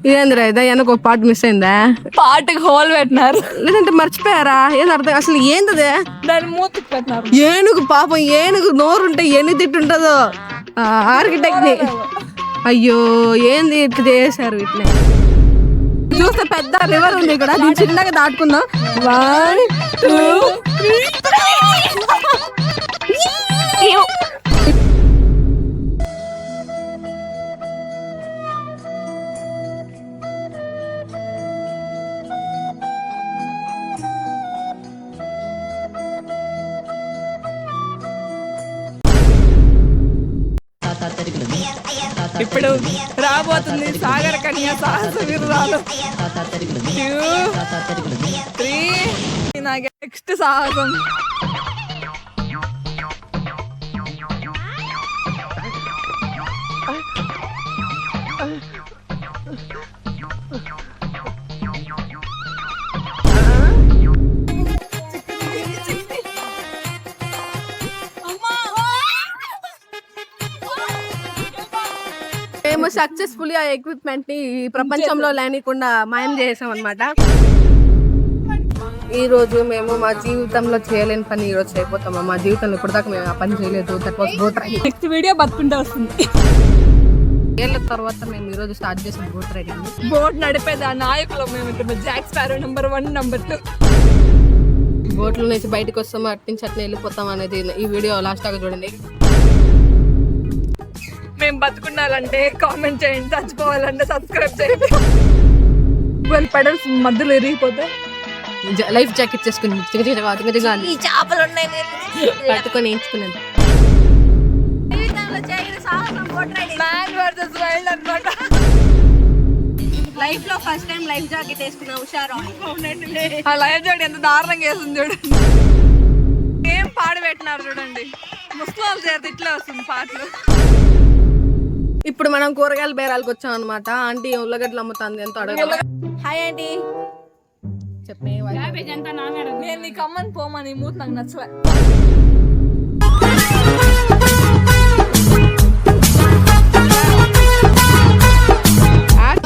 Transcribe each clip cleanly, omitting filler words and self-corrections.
ఇదేంద్రా ఇదా వెనక ఒక పాట మిస్ అయిందా? పాటకి హోల్ పెట్టినారు, లేదంటే మర్చిపోయారా? ఏం అర్థం అసలు ఏంటది? దాని మూతికి పెట్టినారు. ఏనుగు పాపం, ఏనుగు నోరుంటే ఎన్ని తిట్టుంటదో ఆర్కిటెక్ట్ ని. అయ్యో ఏంది ఇట్లా చేశారు? ఇట్లా చూస్తే పెద్ద రివర్ ఉంది ఇక్కడ, దీన్ని చిన్నగా దాటుకుందాం. 1 2 3. ఇప్పుడు రాబోతుంది సాగర కన్య సాహస విరురాలు 2 3. నా నెక్స్ట్ సాహసం మేము సక్సెస్ఫుల్ ఆ ఎక్విప్మెంట్ ని ప్రపంచంలో లేనికుండా మాయం చేసాం అనమాట. ఈ రోజు మేము మా జీవితంలో చేయలేని పని ఈ రోజు చేయబోతాము. మా జీవితంలో ఇప్పటిదాకా మేము ఆ పని చేయలేదు. That was boat riding. Next video బతుకుంటే వస్తుంది. ఏళ్ళ తర్వాత మేము ఈ రోజు స్టార్ట్ చేసాం బోట్ రైడింగ్. బోట్ నడిపేది ఆ నాయకులు మేము. ఇక్కడ జాక్ స్పారో నెంబర్ 1 నెంబర్ 2. బోట్లో నుంచి బయటకు వస్తాము, అటు నుంచి అట్లా వెళ్ళిపోతాం అనేది ఈ వీడియో లాస్ట్ దాకా చూడండి. మేము బతుకున్నారంటే కామెంట్ చేయండి, చచ్చిపోవాలంటే సబ్స్క్రైబ్ చేయండి. పెడల్స్ మధ్యలో ఎరిగిపోతే లైఫ్ జాకెట్ చేసుకుని చేపలు పట్టుకొని ఎంచుకున్నాను. లైఫ్ లో ఫస్ట్ టైం లైఫ్ జాకెట్ వేసుకున్నా. హుషారు. ఆ లైఫ్ జాకెట్ ఎంత దారుణంగా వేస్తుంది చూడండి. ఏం పాడు పెట్టినారు చూడండి. ముస్లింలు చేరితే ఇట్లా వస్తుంది పాటలు. ఇప్పుడు మనం కూరగాయల బేరాలకు వచ్చాం అనమాట. ఆంటీ ఉల్లగడ్డలు అమ్ముతుంది, ఎంతో అడగ. హాయ్ ఆంటీ చెప్పే. నేను నీకు అమ్మని పోమని మూత నాకు నచ్చలే.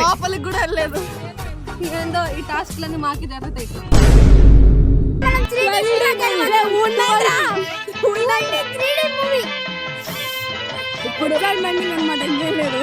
లోపలికి కూడా వెళ్ళలేదు. ఏందో ఈ టాస్క్ లన్నీ మాకి జరుగుతాయి. ఇప్పుడు అనమాట. ఏం లేదు.